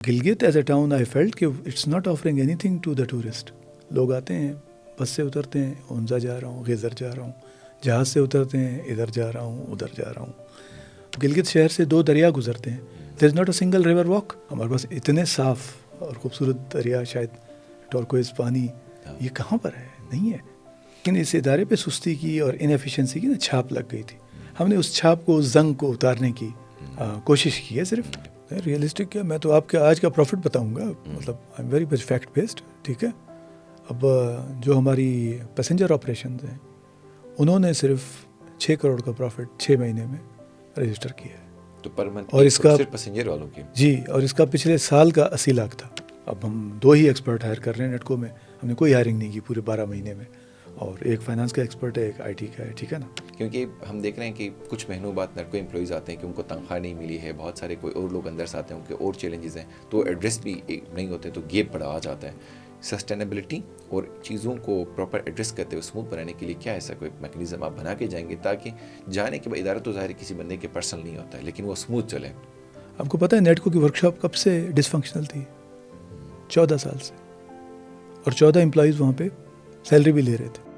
Gilgit is a town I felt کہ it's not offering anything to the tourist. لوگ آتے ہیں, بس سے اترتے ہیں, اونزا جا رہا ہوں, غیزر جا رہا ہوں, جہاز سے اترتے ہیں, ادھر جا رہا ہوں, ادھر جا رہا ہوں. گلگت شہر سے 2 دریا گزرتے ہیں. There is not a single river walk. ہمارے پاس اتنے صاف اور خوبصورت دریا, شاید ٹورکوئز پانی, یہ کہاں پر ہے؟ نہیں ہے. لیکن اس ادارے پہ سستی کی اور انیفیشنسی کی نا چھاپ لگ گئی تھی. ہم نے اس چھاپ کو, اس زنگ کو اتارنے کی کوشش کی ہے. صرف ریئلسٹک کیا, میں تو آپ کے آج کا پروفٹ بتاؤں گا, مطلب I am very much fact based, ٹھیک ہے. اب جو ہماری پیسنجر آپریشنز ہیں, انہوں نے صرف 6 کروڑ کا پروفٹ 6 مہینے میں رجسٹر کیا ہے. تو پر منتھ اور اس کا صرف پیسنجر والوں کی؟ جی, اور اس کا پچھلے سال کا 80 لاکھ تھا. اب ہم 2 ہی ایکسپرٹ ہائر کر رہے ہیں نیٹکو میں. ہم نے کوئی ہائرنگ نہیں کی پورے 12 مہینے میں, اور ایک فائنانس کا ایکسپرٹ ہے, ایک IT کا ہے, ٹھیک ہے نا. کیونکہ ہم دیکھ رہے ہیں کہ کچھ مہینوں بعد نیٹکو امپلائیز آتے ہیں کہ ان کو تنخواہ نہیں ملی ہے, بہت سارے کوئی اور لوگ اندر سے آتے ہیں, ان کے اور چیلنجز ہیں, تو ایڈریس بھی نہیں ہوتے, تو گیپ بڑا آ جاتا ہے. سسٹینیبلٹی اور چیزوں کو پراپر ایڈریس کرتے ہوئے اسموتھ بنانے کے لیے کیا ایسا کوئی میکنزم آپ بنا کے جائیں گے, تاکہ جانے کے بعد ادارہ تو ظاہر کسی بندے کے پرسنل نہیں ہوتا ہے, لیکن وہ اسموتھ چلے؟ آپ کو پتہ ہے نیٹکو کی ورکشاپ کب سے ڈس فنکشنل تھی؟ 14 سال سے, اور 14 امپلائیز وہاں پہ سیلری بھی لے رہے تھے.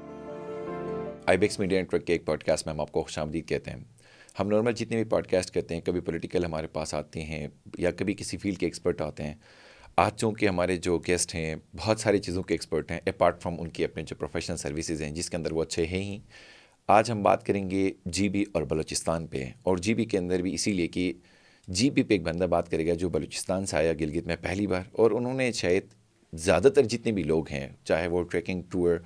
آئی بیکس میڈیا نیٹورک کے ایک پوڈ کاسٹ میں ہم آپ کو خوش آمدید کہتے ہیں. ہم نارمل جتنے بھی پوڈ کاسٹ کرتے ہیں, کبھی پولیٹیکل ہمارے پاس آتے ہیں یا کبھی کسی فیلڈ کے ایکسپرٹ آتے ہیں. آج چونکہ ہمارے جو گیسٹ ہیں بہت ساری چیزوں کے ایکسپرٹ ہیں, اپارٹ فرام ان کی اپنے جو پروفیشنل سروسز ہیں جس کے اندر وہ اچھے ہیں ہی. آج ہم بات کریں گے جی بی اور بلوچستان پہ, اور جی بی کے اندر بھی اسی لیے کہ جی بی پہ ایک بندہ بات کرے گا جو بلوچستان سے آیا گلگت میں پہلی بار, اور انہوں نے شاید زیادہ تر جتنے بھی لوگ ہیں, چاہے وہ ٹریکنگ ٹور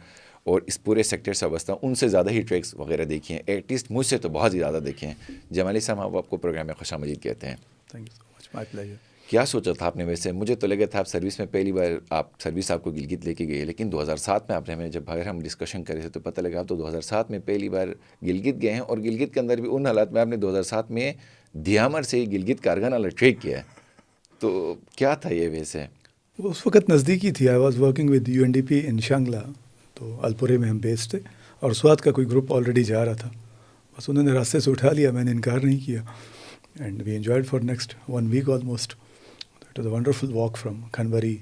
اور اس پورے سیکٹر سے وابستہ, ان سے زیادہ ہی ٹریکس وغیرہ دیکھے ہیں, ایٹ لیسٹ مجھ سے تو بہت ہی زیادہ دیکھے ہیں. جمالی صاحب, آپ کو پروگرام میں خوش آمدید کہتے ہیں. Thank you so much, my pleasure. کیا سوچا تھا آپ نے ویسے؟ مجھے تو لگا تھا آپ سروس میں پہلی بار آپ سروس آپ کو گلگت لے کے گئے, لیکن 2007 میں آپ نے ہمیں جب اگر ہم ڈسکشن کرے تھے تو پتہ لگا آپ تو 2007 میں پہلی بار گلگت گئے ہیں, اور گلگت کے اندر بھی ان حالات میں آپ نے 2007 میں دیامر سے گلگت کارگن والا ٹریک کیا ہے. تو کیا تھا یہ ویسے؟ اس وقت نزدیکی تھی. I was working with UNDP ان شانگلا, تو الپورے میں ہم بیس تھے, اور سوات کا کوئی گروپ آلریڈی جا رہا تھا. بس انہوں نے راستے سے اٹھا لیا, میں نے انکار نہیں کیا, and we enjoyed for next 1 week almost. It was a wonderful walk from Khanbari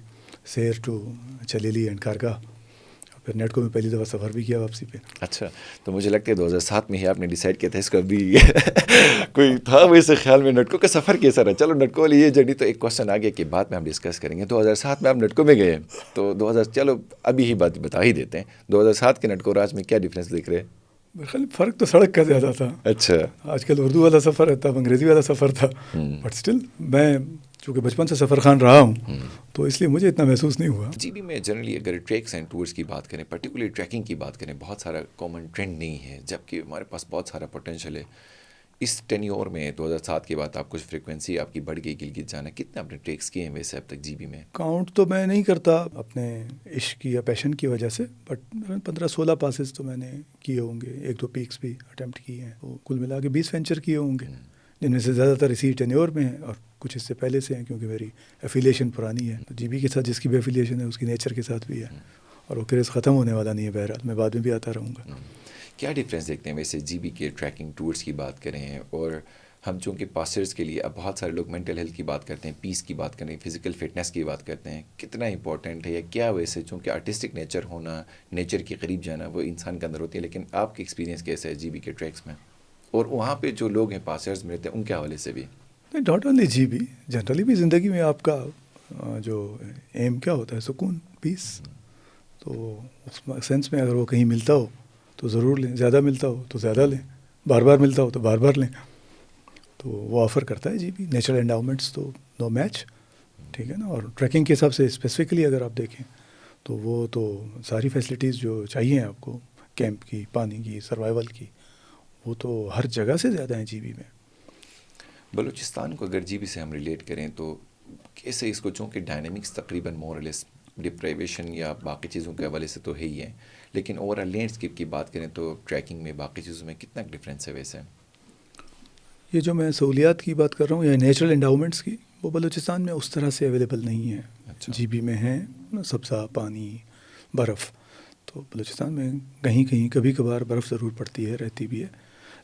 سیر ٹو چلیلی اینڈ کارگاہ. پھر نیٹکو میں پہلی دفعہ سفر بھی کیا واپسی پہ. اچھا, تو مجھے لگتا ہے 2007 میں ہی آپ نے ڈیسائیڈ کیا تھا اس کو ابھی کوئی تھا ویسے خیال میں نیٹکو کا سفر کیسا رہا؟ چلو نیٹکو والی یہ جرنی تو ایک کوشچن آ گیا کہ بعد میں ہم ڈسکس کریں گے. 2007 میں آپ نیٹکو میں گئے, تو 2000 چلو ابھی ہی بات بتا ہی دیتے ہیں. 2007 کے نیٹکو اور آج میں کیا ڈفرینس دیکھ رہے ہیں؟ میرے خیال فرق تو سڑک کا زیادہ تھا. اچھا, آج کل اردو والا سفر ہے, تب انگریزی والا سفر تھا, بٹ اسٹل میں چونکہ بچپن سے سفر خان رہا ہوں, تو اس لیے مجھے اتنا محسوس نہیں ہوا. جی بھی میں جنرلی اگر ٹریکس اینڈ ٹورس کی بات کریں, پرٹیکولرلی ٹریکنگ کی بات کریں, بہت سارا کامن ٹرینڈ نہیں ہے, جبکہ ہمارے پاس بہت سارا پوٹینشیل ہے. اس ٹینیور میں 2007 کے بعد آپ کچھ فریکوینسی آپ کی بڑھ گئی گلگت جانا, کتنے آپ نے ٹریکس کیے ہیں ویسے اب تک جی بی میں؟ کاؤنٹ تو میں نہیں کرتا اپنے عشق یا پیشن کی وجہ سے, بٹ 15-16 پاسز تو میں نے کیے ہوں گے. 1-2 پیکس بھی اٹیمپٹ کیے ہیں, تو کل ملا کے 20 وینچر کیے ہوں گے, جن میں سے زیادہ تر اسی ٹینیور میں ہیں, اور کچھ اس سے پہلے سے ہیں کیونکہ میری ایفیلیشن پرانی ہے. جی بی کے ساتھ جس کی بھی ایفیلیشن ہے اس کی نیچر کے ساتھ بھی ہے, اور وہ کریز ختم ہونے والا نہیں ہے. بہرحال میں بعد میں بھی آتا رہوں گا. کیا ڈفرینس دیکھتے ہیں ویسے جی بی کے ٹریکنگ ٹورس کی بات کریں, اور ہم چونکہ پاسرز کے لیے اب بہت سارے لوگ مینٹل ہیلتھ کی بات کرتے ہیں, پیس کی بات کریں, فزیکل فٹنس کی بات کرتے ہیں, کتنا امپورٹنٹ ہے یا کیا ویسے چونکہ آرٹسٹک نیچر ہونا, نیچر کے قریب جانا وہ انسان کے اندر ہوتی ہے, لیکن آپ کی ایکسپیرینس کیسا ہے جی بی کے ٹریکس میں, اور وہاں پہ جو لوگ ہیں پاسرز ملتے ہیں ان کے حوالے سے بھی؟ Not only G B, generally بھی زندگی میں آپ کا جو ایم کیا ہوتا ہے, سکون, پیس. تو اس سینس میں اگر وہ کہیں ملتا ہو تو ضرور لیں, زیادہ ملتا ہو تو زیادہ لیں, بار بار ملتا ہو تو بار بار لیں. تو وہ آفر کرتا ہے جی بی. نیچرل انڈاؤمنٹس تو نو میچ, ٹھیک ہے نا. اور ٹریکنگ کے حساب سے اسپیسیفکلی اگر آپ دیکھیں تو وہ تو ساری فیسلٹیز جو چاہیے آپ کو, کیمپ کی, پانی کی, سروائیول کی, وہ تو ہر جگہ سے زیادہ ہیں جی بی میں. بلوچستان کو اگر جی بی سے ہم ریلیٹ کریں تو کیسے اس کو, چونکہ ڈائنامکس تقریباً مور لیس ڈپرائیویشن یا باقی چیزوں کے حوالے سے تو ہے ہی ہے, لیکن اوور آل لینڈسکیپ کی بات کریں تو ٹریکنگ میں باقی چیزوں میں کتنا ڈفرینس ہے ویسے؟ یہ جو میں سہولیات کی بات کر رہا ہوں یا نیچرل انڈاؤمنٹس کی, وہ بلوچستان میں اس طرح سے اویلیبل نہیں ہیں. اچھا. جی بی میں ہیں سبزہ, پانی, برف. تو بلوچستان میں کہیں کہیں کبھی کبھار برف ضرور پڑتی ہے, رہتی بھی ہے,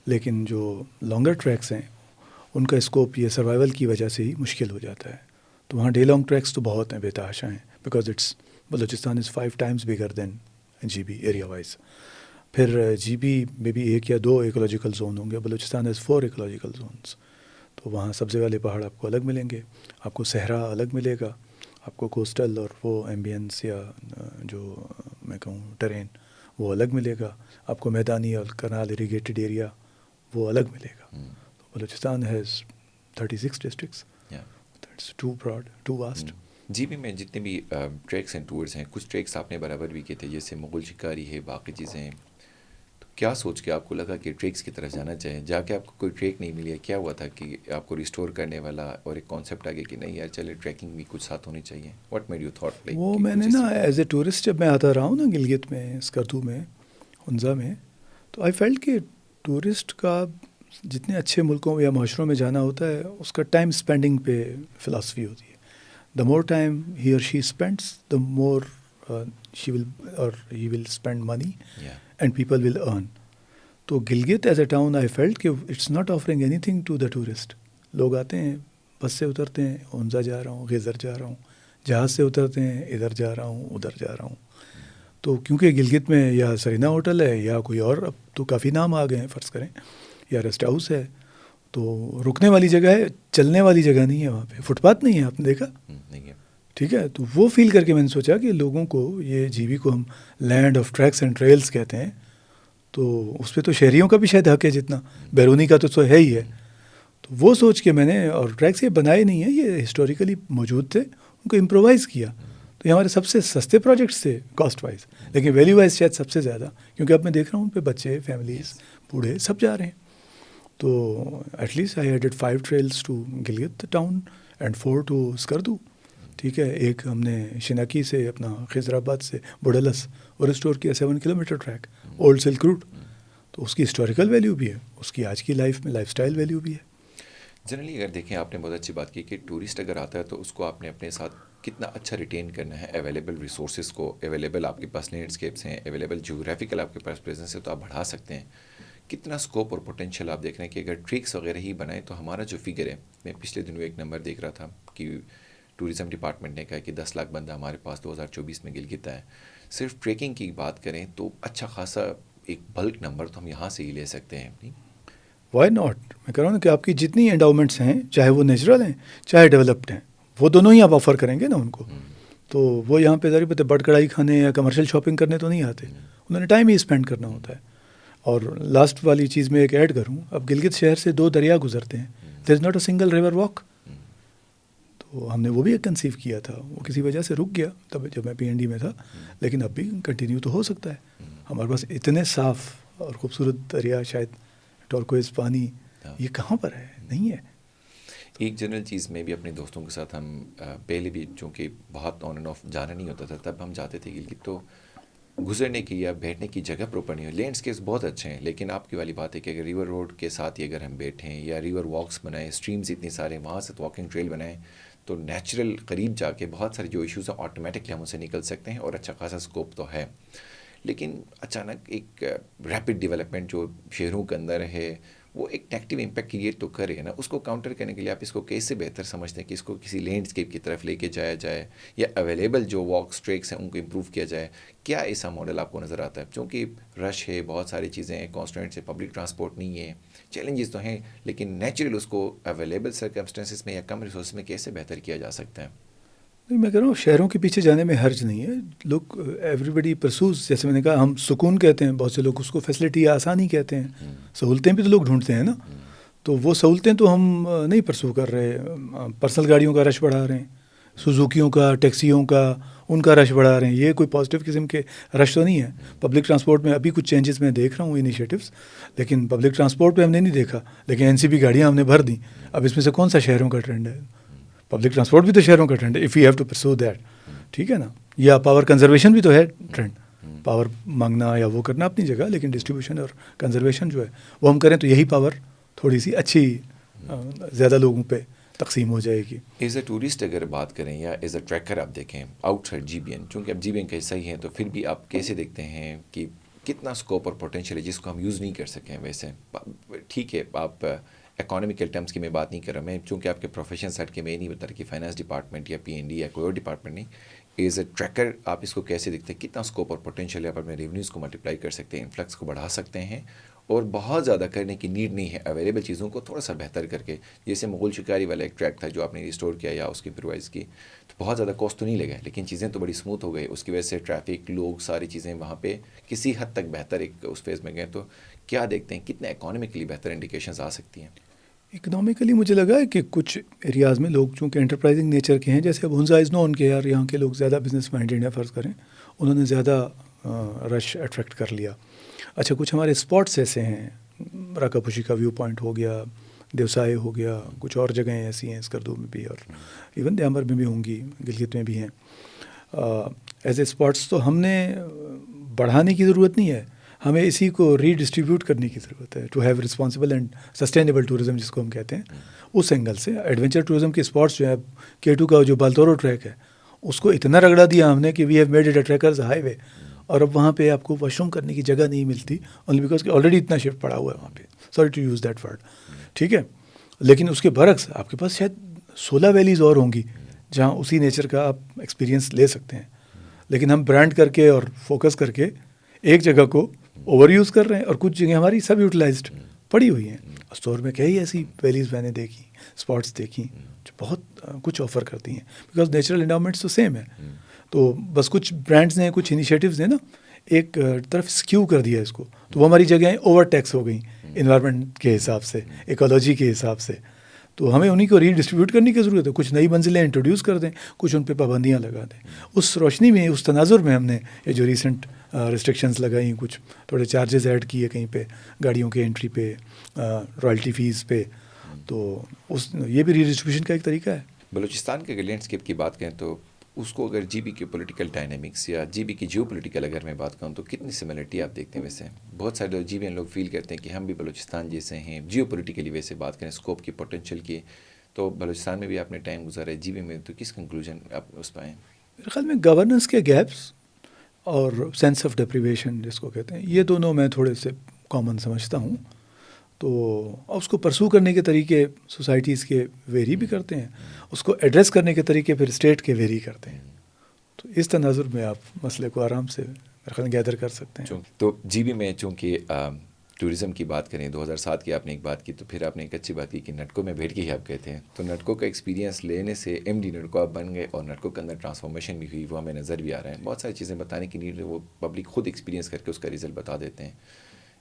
لیکن جو لانگر ٹریکس ہیں ان کا اسکوپ یہ سروائیول کی وجہ سے ہی مشکل ہو جاتا ہے. تو وہاں ڈے لانگ ٹریکس تو بہت ہیں، بے تحاشا ہیں، because it's Balochistan is 5 times bigger than G B area wise. پھر جی بی میں بھی 1 یا 2 ایکولوجیکل زون ہوں گے، بلوچستان از 4 ایکولوجیکل زونس. تو وہاں سبزے والے پہاڑ آپ کو الگ ملیں گے، آپ کو صحرا الگ ملے گا، آپ کو کوسٹل اور وہ ایمبینس یا جو میں کہوں ٹرین وہ الگ ملے گا، آپ کو میدانی اور کنال اریگیٹڈ ایریا وہ الگ ملے گا. تو Balochistan has 36 districts. That's too broad, too vast. G B میں جتنے بھی ٹریکس اینڈ ٹورس ہیں، کچھ ٹریکس آپ نے برابر بھی کیے تھے، جیسے مغل شکاری ہے، باقی چیزیں ہیں. تو کیا سوچ کے آپ کو لگا کہ ٹریکس کی طرف جانا چاہیں؟ جا کے آپ کو کوئی ٹریک نہیں ملی ہے، کیا ہوا تھا کہ آپ کو ریسٹور کرنے والا اور ایک کانسیپٹ آ گیا کہ نہیں یار چلے ٹریکنگ بھی کچھ ساتھ ہونی چاہیے؟ What made you thought like? وہ میں نے نا ایز اے ٹورسٹ جب میں آتا رہا ہوں نا گلگت میں، اسکردو میں، ہنزا میں، تو آئی فیلٹ کہ ٹورسٹ کا جتنے اچھے ملکوں یا معاشروں میں جانا ہوتا ہے اس کا ٹائم اسپینڈنگ پہ فلاسفی ہوتی ہے. دا مور ٹائم ہی اور شی spends, the more she will اور he will spend money and people will earn. تو Gilgit is a town I felt کہ it's not offering anything to the tourist. لوگ آتے ہیں، بس سے اترتے ہیں، ہنزا جا رہا ہوں، غیزر جا رہا ہوں، جہاز سے اترتے ہیں، ادھر جا رہا ہوں، ادھر جا رہا ہوں. تو کیونکہ گلگت میں یا سرینا ہوٹل ہے یا کوئی اور، اب تو کافی نام آ گئے ہیں فرض کریں، یا ریسٹ ہاؤس ہے، تو رکنے والی جگہ ہے، چلنے والی جگہ نہیں ہے وہاں پہ، فٹ پاتھ نہیں ہے، آپ نے دیکھا نہیں ہے. ٹھیک ہے. تو وہ فیل کر کے میں نے سوچا کہ لوگوں کو یہ جی بی کو ہم land of tracks and trails کہتے ہیں، تو اس پہ تو شہریوں کا بھی شاید حق ہے جتنا بیرونی کا تو ہے ہی ہے. تو وہ سوچ کے میں نے، اور ٹریکس یہ بنائے نہیں ہیں، یہ ہسٹوریکلی موجود تھے، ان کو امپرووائز کیا. تو یہ ہمارے سب سے سستے پروجیکٹس تھے کاسٹ وائز، لیکن ویلیو وائز شاید سب سے زیادہ، کیونکہ اب میں دیکھ رہا ہوں ان پہ بچے، فیملیز، بوڑھے سب جا رہے ہیں. تو at least I added 5 trails to Gilgit town and 4 to Skardu. ٹھیک ہے. ایک ہم نے شناکی سے اپنا خضر آباد سے بوڈلس اور ریسٹور کیا 7 kilometre track, old silk route. تو اس کی ہسٹوریکل ویلیو بھی ہے، اس کی آج کی لائف میں لائف سٹائل ویلیو بھی ہے. جنرلی اگر دیکھیں، آپ نے بہت اچھی بات کی کہ ٹورسٹ اگر آتا ہے تو اس کو آپ نے اپنے ساتھ کتنا اچھا ریٹین کرنا ہے اویلیبل ریسورسز کو. اویلیبل آپ کے پاس لینڈسکیپس ہیں، اویلیبل جیوگرافیکل آپ کے پاس پریزنس ہے، تو آپ بڑھا سکتے ہیں. کتنا اسکوپ اور پوٹینشیل آپ دیکھ رہے ہیں کہ اگر ٹریکس وغیرہ ہی بنائیں تو ہمارا جو فگر ہے، میں پچھلے دنوں ایک نمبر دیکھ رہا تھا کہ ٹورزم ڈپارٹمنٹ نے کہا کہ 10 لاکھ بندہ ہمارے پاس 2024 میں گلگت ہے. صرف ٹریکنگ کی بات کریں تو اچھا خاصا ایک بلک نمبر تو ہم یہاں سے ہی لے سکتے ہیں. Why not? میں کہہ رہا ہوں کہ آپ کی جتنی انڈاؤمنٹس ہیں، چاہے وہ نیچرل ہیں چاہے ڈیولپڈ ہیں، وہ دونوں ہی آپ آفر کریں گے نا ان کو. تو وہ یہاں پہ ذرا پتہ بڑ کڑائی کھانے یا کمرشل شاپنگ کرنے تو نہیں آتے، انہوں نے ٹائم ہی اسپینڈ کرنا ہوتا ہے. اور لاسٹ والی چیز میں ایک ایڈ کروں، اب گلگت شہر سے 2 دریا گزرتے ہیں، there is not a single river walk. تو ہم نے وہ بھی ایک کنسیو کیا تھا، وہ کسی وجہ سے رک گیا تب جب میں پی این ڈی میں تھا، لیکن اب بھی کنٹینیو تو ہو سکتا ہے. ہمارے پاس اتنے صاف اور خوبصورت دریا، شاید ٹورکوئز پانی، یہ کہاں پر ہے؟ نہیں ہے. ایک جنرل چیز میں بھی اپنے دوستوں کے ساتھ ہم پہلے بھی چونکہ بہت آن اینڈ آف جانا نہیں ہوتا تھا، تب ہم جاتے تھے گلگت، تو گزرنے کی یا بیٹھنے کی جگہ پراپر نہیں ہو. لینڈسکیپس بہت اچھے ہیں، لیکن آپ کی والی بات ہے کہ اگر ریور روڈ کے ساتھ ہی اگر ہم بیٹھیں یا ریور واکس بنائیں، اسٹریمز اتنے سارے، وہاں سے واکنگ ٹریل بنائیں، تو نیچرل قریب جا کے بہت سارے جو ایشوز ہیں آٹومیٹکلی ہم اسے نکل سکتے ہیں، اور اچھا خاصا اسکوپ تو ہے. لیکن اچانک ایک ریپڈ ڈیولپمنٹ جو شہروں کے اندر ہے، وہ ایک نیگیٹو امپیکٹ کریٹ تو کرے نا. اس کو کاؤنٹر کرنے کے لیے آپ اس کو کیسے بہتر سمجھتے ہیں کہ اس کو کسی لینڈسکیپ کی طرف لے کے جایا جائے، یا اویلیبل جو واکس ٹریکس ہیں ان کو امپروو کیا جائے؟ کیا ایسا ماڈل آپ کو نظر آتا ہے؟ چونکہ رش ہے، بہت ساری چیزیں ہیں، کانسٹنٹ سے پبلک ٹرانسپورٹ نہیں ہے، چیلنجز تو ہیں، لیکن نیچرل اس کو اویلیبل سرکمسٹانسز میں یا کم ریسورس میں کیسے بہتر کیا جا سکتا ہے؟ نہیں، میں کہہ رہا ہوں شہروں کے پیچھے جانے میں حرج نہیں ہے. لوگ ایوری بڈی پرسوز، جیسے میں نے کہا ہم سکون کہتے ہیں، بہت سے لوگ اس کو فیسلٹی یا آسانی کہتے ہیں. سہولتیں بھی تو لوگ ڈھونڈتے ہیں نا. تو وہ سہولتیں تو ہم نہیں پرسو کر رہے. پرسنل گاڑیوں کا رش بڑھا رہے ہیں، سوزوکیوں کا، ٹیکسیوں کا، ان کا رش بڑھا رہے ہیں. یہ کوئی پازیٹیو قسم کے رش تو نہیں ہے. پبلک ٹرانسپورٹ میں ابھی کچھ چینجز میں دیکھ رہا ہوں، انیشیٹوز، لیکن پبلک ٹرانسپورٹ پہ ہم نے نہیں دیکھا، لیکن این سی پی گاڑیاں ہم نے بھر دیں. اب اس میں سے کون سا شہروں کا ٹرینڈ ہے؟ پبلک ٹرانسپورٹ بھی تو شہروں کا ٹرینڈ ہے، if you have to pursue that. ٹھیک ہے نا. یا پاور کنزرویشن بھی تو ہے ٹرینڈ، پاور مانگنا یا وہ کرنا اپنی جگہ، لیکن ڈسٹریبیوشن اور کنزرویشن جو ہے وہ ہم کریں تو یہی پاور تھوڑی سی اچھی زیادہ لوگوں پہ تقسیم ہو جائے گی. ایز اے ٹورسٹ اگر بات کریں یا ایز اے ٹریکر آپ دیکھیں outside G B N, چونکہ اب جی بی این کا حصہ ہی ہے، تو پھر بھی آپ کیسے دیکھتے ہیں کہ کتنا اسکوپ اور پوٹینشیل ہے جس کو ہم یوز نہیں کر سکیں؟ ویسے ٹھیک ہے، آپ اکانومیکل ٹرمز کی میں بات نہیں کر رہا میں، چونکہ آپ کے پروفیشن سیٹ کے میں نہیں بتا رہا کہ فائنانس ڈپارٹمنٹ یا پی این ڈی یا کوئی اور ڈپارٹمنٹ نہیں، ایز اے ٹریکر آپ اس کو کیسے دیکھتے ہیں، کتنا اسکوپ اور پوٹینشیل ہے، آپ اپنے ریونیوز کو ملٹیپلائی کر سکتے ہیں، انفلکس کو بڑھا سکتے ہیں، اور بہت زیادہ کرنے کی نیڈ نہیں ہے، اویلیبل چیزوں کو تھوڑا سا بہتر کر کے، جیسے مغل شکاری والا ایک ٹریک تھا جو آپ نے ریسٹور کیا یا اس کی امپرووائز کی، تو بہت زیادہ کاسٹ تو نہیں لگا لیکن چیزیں تو بڑی اسموتھ ہو گئی، اس کی وجہ سے ٹریفک، لوگ، ساری چیزیں وہاں پہ کسی حد تک بہتر ایک اس فیز میں گئے. تو کیا دیکھتے ہیں کتنے اکانومیکلی بہتر انڈیکیشنز آ سکتی ہیں؟ اکنامیکلی مجھے لگا ہے کہ کچھ ایریاز میں لوگ چونکہ انٹرپرائزنگ نیچر کے ہیں، جیسے اب ہنزا از نون کے یار یہاں کے لوگ زیادہ بزنس مائنڈیڈ ہیں، فرض کریں انہوں نے زیادہ رش اٹریکٹ کر لیا. اچھا کچھ ہمارے اسپاٹس ایسے ہیں، راکاپوشی کا ویو پوائنٹ ہو گیا، دیوسائے ہو گیا، کچھ اور جگہیں ایسی ہیں اسکردو میں بھی، اور ایون دیامر میں بھی ہوں گی، گلگت میں بھی ہیں ایز اے اسپاٹس. تو ہم نے بڑھانے کی ضرورت نہیں ہے، ہمیں اسی کو ری ڈسٹریبیوٹ کرنے کی ضرورت ہے، to have responsible and sustainable tourism جس کو ہم کہتے ہیں. اس اینگل سے ایڈونچر ٹورزم کے اسپاٹس جو ہے، K2 کا جو بالتورو ٹریک ہے اس کو اتنا رگڑا دیا ہم نے کہ we have made it a trekkers highway, اور اب وہاں پہ آپ کو واش روم کرنے کی جگہ نہیں ملتی، اونلی بیکاز کہ آلریڈی اتنا شفٹ پڑا ہوا ہے وہاں پہ، sorry to use that word, ٹھیک ہے. لیکن اس کے برعکس آپ کے پاس شاید 16 ویلیز اور ہوں گی جہاں اسی نیچر کا آپ ایکسپیرینس لے سکتے ہیں. لیکن ہم برانڈ کر کے اور فوکس کر کے ایک جگہ کو اوور یوز کر رہے ہیں، اور کچھ جگہیں ہماری سب یوٹیلائزڈ پڑی ہوئی ہیں. اسٹور میں کئی ایسی ویلیز میں نے دیکھی، اسپاٹس دیکھی جو بہت کچھ آفر کرتی ہیں، بیکاز نیچرل انڈاؤمنٹس تو سیم ہے. تو بس کچھ برانڈز نے، کچھ انیشیٹوز نے نا ایک طرف اسکیو کر دیا اس کو، تو وہ ہماری جگہیں اوور ٹیکس ہو گئیں انوائرمنٹ کے حساب سے، ایکولوجی کے حساب سے. تو ہمیں انہیں کو ری ڈسٹریبیوٹ کرنے کی ضرورت ہے، کچھ نئی منزلیں انٹروڈیوس کر دیں، کچھ ان پہ پابندیاں لگا دیں. اس روشنی میں، اس تناظر میں ہم نے یہ جو ریسنٹ ریسٹرکشنز لگائیں، کچھ تھوڑے چارجز ایڈ کیے کہیں پہ گاڑیوں کے انٹری پہ، رائلٹی فیس پہ. تو یہ بھی ری ڈسٹریبیوشن کا ایک طریقہ ہے. بلوچستان کے اگر لینڈسکیپ کی بات کریں تو اس کو اگر جی بی کے پولیٹیکل ڈائنامکس یا جی بی کی جیو پولیٹیکل اگر میں بات کروں تو کتنی سملرٹی آپ دیکھتے ہیں؟ ویسے بہت سارے لوگ جی بی لوگ فیل کرتے ہیں کہ ہم بھی بلوچستان جیسے ہیں جیو پولیٹیکلی. ویسے بات کریں اسکوپ کی، پوٹینشیل کی، تو بلوچستان میں بھی آپ نے ٹائم گزارا ہے، جی بی میں، تو کس کنکلوژن آپ اس پہ آئیں؟ میرے خیال میں گورننس کے گیپس اور سینس آف ڈیپریویشن جس کو کہتے ہیں، یہ دونوں میں تھوڑے سے کامن سمجھتا ہوں. تو اس کو پرسو کرنے کے طریقے سوسائٹیز کے ویری بھی کرتے ہیں، اس کو ایڈریس کرنے کے طریقے پھر اسٹیٹ کے ویری کرتے ہیں. تو اس تناظر میں آپ مسئلے کو آرام سے میرے خیال گیدر کر سکتے ہیں. تو جی بی میں چونکہ ٹورزم کی بات کریں، 2007 کی آپ نے ایک بات کی، تو پھر آپ نے ایک اچھی بات کی کہ نٹکو میں بیٹھ کے ہی آپ گئے تھے. تو نٹکو کا ایکسپیرینس لینے سے ایم ڈی نٹکو آپ بن گئے، اور نٹکو کے اندر ٹرانسفارمیشن بھی ہوئی، وہ ہمیں نظر بھی آ رہا ہے. بہت ساری چیزیں بتانے کی نیڈ ہے، وہ پبلک خود ایکسپیرینس کر کے اس کا ریزلٹ بتا دیتے ہیں.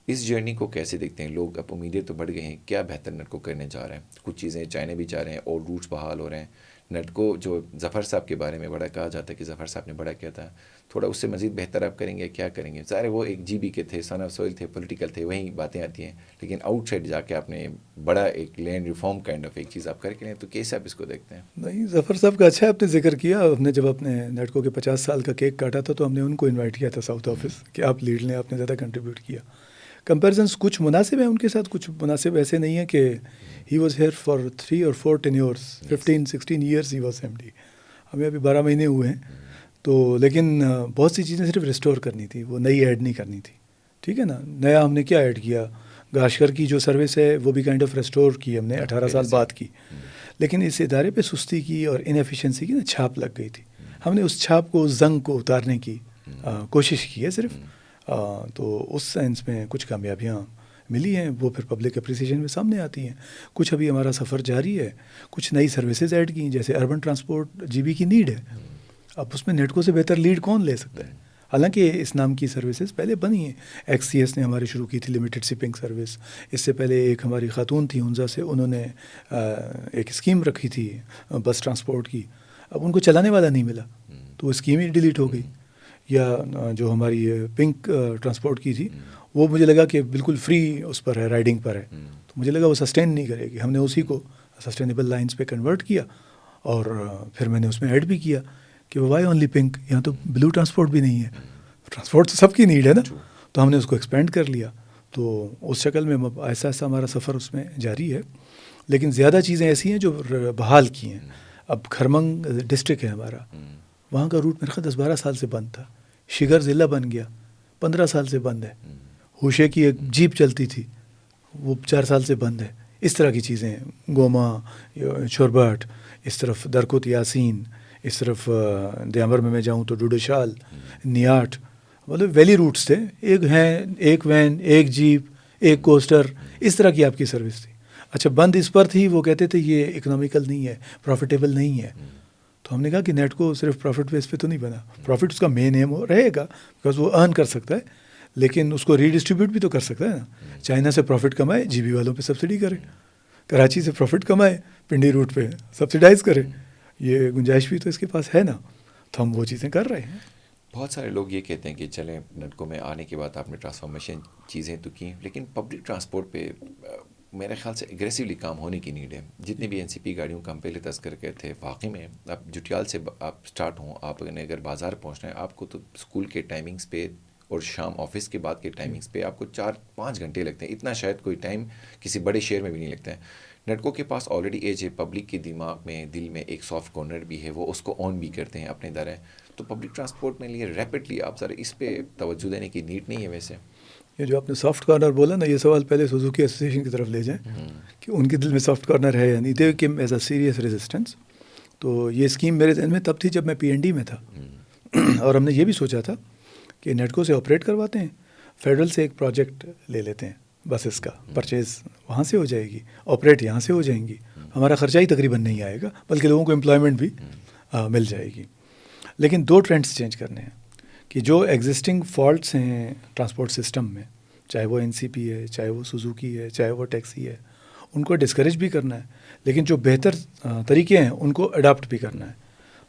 اس جرنی کو کیسے دیکھتے ہیں لوگ؟ اب امیدیں تو بڑھ گئی ہیں، کیا بہتر نٹکو کرنے جا رہے ہیں؟ کچھ چیزیں چائنا بھی جا رہے ہیں اور روٹس بحال ہو رہے ہیں. نٹکو جو ظفر صاحب کے بارے میں بڑا کہا جاتا ہے کہ ظفر صاحب نے بڑا کیا تھا، تھوڑا اس سے مزید بہتر آپ کریں گے؟ کیا کریں گے؟ ظاہر وہ ایک جی بی کے تھے، سن آف سوئل تھے، پولیٹیکل تھے، وہیں باتیں آتی ہیں. لیکن آؤٹ سائڈ جا کے آپ نے بڑا ایک لینڈ ریفارم کائنڈ آف ایک چیز آپ کر کے لیں، تو کیسے آپ اس کو دیکھتے ہیں؟ نہیں، ظفر صاحب کا اچھا آپ نے ذکر کیا. ہم نے جب اپنے نیٹکو کے 50 سال کا کیک کاٹا تھا تو ہم نے ان کو انوائٹ کیا تھا ساؤتھ آفس کہ آپ لیڈ لیں، آپ نے زیادہ کنٹریبیوٹ کیا. کمپیریزنس کچھ مناسب ہیں ان کے ساتھ، کچھ مناسب ایسے نہیں ہیں کہ ہی واز ہیئر فار 3 اور 4 tenures, 15-16 years he was M D. ہمیں ابھی 12 مہینے ہوئے ہیں. تو لیکن بہت سی چیزیں صرف ریسٹور کرنی تھی، وہ نئی ایڈ نہیں کرنی تھی. ٹھیک ہے نا. نیا ہم نے کیا ایڈ کیا؟ گاشکر کی جو سروس ہے وہ بھی کائنڈ آف ریسٹور کی ہم نے 18 سال بعد کی. لیکن اس ادارے پہ سستی کی اور انیفیشنسی کی نا چھاپ لگ گئی تھی. ہم نے اس چھاپ کو، اس زنگ کو اتارنے کی کوشش کی ہے صرف. تو اس سینس میں کچھ کامیابیاں ملی ہیں، وہ پھر پبلک اپریسیشن میں سامنے آتی ہیں. کچھ ابھی ہمارا سفر جاری ہے، کچھ نئی سروسز ایڈ کی، جیسے اربن ٹرانسپورٹ جی بی کی نیڈ ہے. اب اس میں نیٹکو سے بہتر لیڈ کون لے سکتا ہے؟ حالانکہ اس نام کی سروسز پہلے بنی ہیں. ایکس سی ایس نے ہماری شروع کی تھی لمیٹڈ شپنگ سروس. اس سے پہلے ایک ہماری خاتون تھی ہنزا سے، انہوں نے ایک اسکیم رکھی تھی بس ٹرانسپورٹ کی. اب ان کو چلانے والا نہیں ملا تو وہ اسکیم ہی ڈیلیٹ ہو گئی. یا جو ہماری پنک ٹرانسپورٹ کی تھی، وہ مجھے لگا کہ بالکل فری اس پر ہے، رائڈنگ پر ہے، تو مجھے لگا وہ سسٹین نہیں کرے گی. ہم نے اسی کو سسٹینیبل لائنز پہ کنورٹ کیا، اور پھر میں نے اس میں ایڈ بھی کیا کہ وائی اونلی پنک، یہاں تو بلو ٹرانسپورٹ بھی نہیں ہے. ٹرانسپورٹ تو سب کی نیڈ ہے نا. تو ہم نے اس کو ایکسپینڈ کر لیا. تو اس شکل میں ایسا ایسا ہمارا سفر اس میں جاری ہے. لیکن زیادہ چیزیں ایسی ہیں جو بحال کی ہیں. اب کھرمنگ ڈسٹرکٹ ہے ہمارا، وہاں کا روٹ میرے خیال 10-12 سال سے بند تھا. شگر ضلع بن گیا، 15 سال سے بند ہے. ہوشے کی ایک جیپ چلتی تھی، وہ 4 سال سے بند ہے. اس طرح کی چیزیں، گوما، چوربٹ، اس طرف درکت یاسین، اس طرف دیامر میں جاؤں تو ڈوڈوشال، نیاٹ، مطلب ویلی روٹس تھے. ایک وین، ایک جیپ، ایک کوسٹر، اس طرح کی آپ کی سروس تھی. اچھا بند اس پر تھی، وہ کہتے تھے یہ اکنامیکل نہیں ہے، پروفیٹیبل نہیں ہے. تو ہم نے کہا کہ نیٹ کو صرف پروفٹ بیس پہ تو نہیں بنا، پروفٹ اس کا مین ایم رہے گا بیکاز وہ ارن کر سکتا ہے، لیکن اس کو ریڈسٹریبیوٹ بھی تو کر سکتا ہے نا. چائنا سے پروفٹ کمائے، جی بی والوں پہ سبسڈی کرے، کراچی سے پروفٹ کمائے، پنڈی روٹ پہ سبسڈائز کرے. یہ گنجائش بھی تو اس کے پاس ہے نا. تو ہم وہ چیزیں کر رہے ہیں. بہت سارے لوگ یہ کہتے ہیں کہ چلیں نیٹکو میں آنے کے بعد آپ نے ٹرانسفارمیشن چیزیں تو کی، لیکن پبلک ٹرانسپورٹ پہ میرے خیال سے اگریسولی کام ہونے کی نیڈ ہے. جتنی بھی NCP گاڑیوں کا ہم پہلے تذکر کر کے تھے، واقعی میں اب جٹیال سے آپ اسٹارٹ ہوں، آپ نے اگر بازار پہنچنا ہے، آپ کو تو اسکول کے ٹائمنگس پہ اور شام آفس کے بعد کے ٹائمنگس پہ آپ کو 4-5 گھنٹے لگتے ہیں. اتنا شاید کوئی ٹائم کسی بڑے شہر میں بھی نہیں لگتا ہے. نیٹکو کے پاس آلریڈی ایج ہے، پبلک کے دماغ میں، دل میں ایک سافٹ کارنر بھی ہے، وہ اس کو آن بھی کرتے ہیں اپنے ادارے. تو پبلک ٹرانسپورٹ میں لیے ریپڈلی آپ ذرا اس پہ توجہ دینے کی نیڈ نہیں ہے. ویسے یہ جو آپ نے سافٹ کارنر بولا نا، یہ سوال پہلے سوزوکی ایسوسیشن کی طرف لے جائیں کہ ان کے دل میں سافٹ کارنر ہے یا نہیں. They came as a serious resistance. تو یہ اسکیم میرے ذہن میں تب تھی جب میں PND میں تھا، اور ہم نے یہ بھی سوچا تھا کہ نیٹکو سے آپریٹ کرواتے ہیں، فیڈرل سے ایک پروجیکٹ لے لیتے ہیں، بسز کا پرچیز وہاں سے ہو جائے گی، آپریٹ یہاں سے ہو جائیں گی، ہمارا خرچہ ہی تقریباً نہیں آئے گا، بلکہ لوگوں کو امپلائمنٹ بھی مل جائے گی. لیکن 2 ٹرینڈس چینج کرنے ہیں کہ جو ایگزسٹنگ فالٹس ہیں ٹرانسپورٹ سسٹم میں، چاہے وہ NCP ہے، چاہے وہ سوزوکی ہے، چاہے وہ ٹیکسی ہے، ان کو ڈسکریج بھی کرنا ہے، لیکن جو بہتر طریقے ہیں ان کو اڈاپٹ بھی کرنا ہے.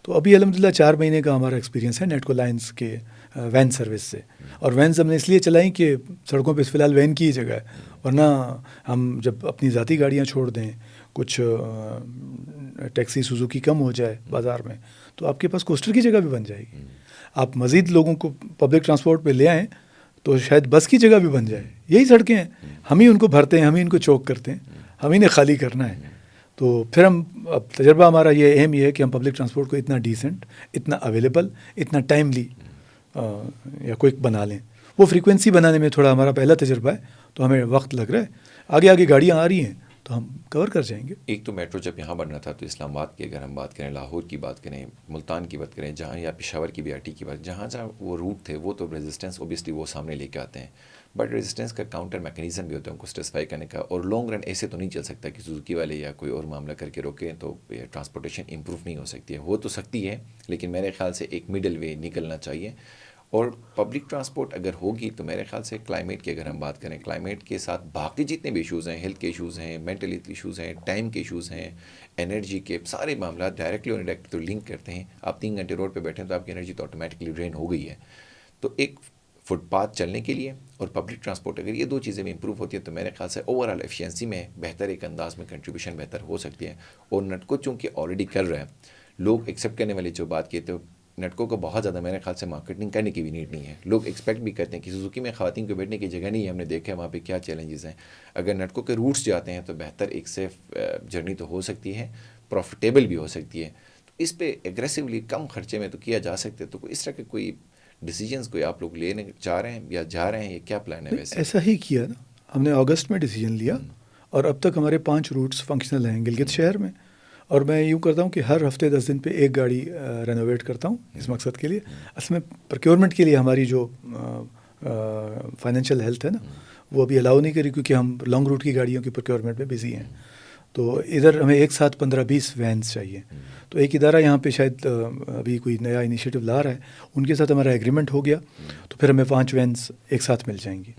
تو ابھی الحمدللہ 4 مہینے کا ہمارا ایکسپیرینس ہے نیٹکو لائنس کے وین سروس سے. اور وینز ہم نے اس لیے چلائیں کہ سڑکوں پہ فی الحال وین کی ہی جگہ ہے، ورنہ ہم جب اپنی ذاتی گاڑیاں چھوڑ دیں، کچھ ٹیکسی سوزوکی کم ہو جائے بازار میں، تو آپ کے پاس کوسٹر کی جگہ بھی بن جائے گی. آپ مزید لوگوں کو پبلک ٹرانسپورٹ پہ لے آئیں تو شاید بس کی جگہ بھی بن جائے. یہی سڑکیں ہیں، ہم ہی ان کو بھرتے ہیں، ہم ہی ان کو چوک کرتے ہیں، ہم ہی نے خالی کرنا ہے. تو پھر ہم اب تجربہ ہمارا یہ اہم یہ ہے کہ ہم پبلک ٹرانسپورٹ کو اتنا ڈیسنٹ، اتنا اویلیبل، اتنا ٹائملی یا کوئک بنا لیں. وہ فریکوینسی بنانے میں تھوڑا ہمارا پہلا تجربہ ہے، تو ہمیں وقت لگ رہا ہے. آگے گاڑیاں آ رہی ہیں تو ہم کور کر جائیں گے. ایک تو میٹرو جب یہاں بننا تھا تو اسلام آباد کی اگر ہم بات کریں، لاہور کی بات کریں، ملتان کی بات کریں، جہاں یا پشاور کی BRT کی بات، جہاں وہ روٹ تھے وہ تو ریزسٹنس اوبیسلی وہ سامنے لے کے آتے ہیں، بٹ ریزسٹنس کا کاؤنٹر میکینزم بھی ہوتا ہے ان کو سٹیسفائی کرنے کا. اور لانگ رن ایسے تو نہیں چل سکتا کہ سوزوکی والے یا کوئی اور معاملہ کر کے روکیں تو ٹرانسپورٹیشن امپروو نہیں ہو سکتی ہے. ہو تو سکتی ہے، لیکن میرے خیال سے ایک مڈل وے نکلنا چاہیے. اور پبلک ٹرانسپورٹ اگر ہوگی تو میرے خیال سے کلائمیٹ کی اگر ہم بات کریں، کلائمیٹ کے ساتھ باقی جتنے بھی ایشوز ہیں، ہیلتھ کے ایشوز ہیں، مینٹل ہیلتھ ایشوز ہیں، ٹائم کے ایشوز ہیں، انرجی کے سارے معاملات ڈائریکٹلی اور انڈائریکٹلی تو لنک کرتے ہیں. آپ 3 گھنٹے روڈ پہ بیٹھیں تو آپ کی انرجی تو آٹومیٹکلی ڈرین ہو گئی ہے. تو ایک فٹ پاتھ چلنے کے لیے اور پبلک ٹرانسپورٹ اگر یہ 2 چیزیں بھی امپروو ہوتی ہیں تو میرے خیال سے اوور آل ایفیشنسی میں بہتر ایک انداز میں کنٹریبیوشن بہتر ہو سکتی ہے. اور نیٹکو چونکہ آلریڈی کر رہا ہے، لوگ ایکسیپٹ کرنے والے جو بات کہتے ہیں، نیٹکو کو بہت زیادہ میرے خیال سے مارکیٹنگ کرنے کی بھی نیڈ نہیں ہے. لوگ ایکسپیکٹ بھی کرتے ہیں کہ سوزوکی میں خواتین کو بیٹھنے کی جگہ نہیں ہے، ہم نے دیکھا ہے وہاں پہ کیا چیلنجز ہیں. اگر نیٹکو کے روٹس جاتے ہیں تو بہتر ایک سیف جرنی تو ہو سکتی ہے، پروفیٹیبل بھی ہو سکتی ہے. تو اس پہ ایگریسولی کم خرچے میں تو کیا جا سکتے. تو اس طرح کے کوئی ڈیسیجنس کوئی آپ لوگ لینے چاہ رہے ہیں یا جا رہے ہیں، یہ کیا پلان ہے؟ ویسے ایسا ہی کیا نا، ہم نے اگست میں ڈیسیجن لیا، اور اب تک ہمارے 5 روٹس فنکشنل ہیں گلگت شہر میں. اور میں یوں کرتا ہوں کہ ہر ہفتے 10 دن پہ ایک گاڑی رینوویٹ کرتا ہوں اس مقصد کے لیے. اصل میں پروکیورمنٹ کے لیے ہماری جو فائنینشیل ہیلتھ ہے نا، وہ ابھی الاؤ نہیں کری، کیونکہ ہم لانگ روٹ کی گاڑیوں کی پروکیورمنٹ میں بزی ہیں. تو ادھر ہمیں ایک ساتھ 15-20 وینس چاہیے. تو ایک ادارہ یہاں پہ شاید ابھی کوئی نیا انیشیٹو لا رہا ہے، ان کے ساتھ ہمارا ایگریمنٹ ہو گیا تو پھر ہمیں 5 وینس ایک ساتھ مل جائیں گی.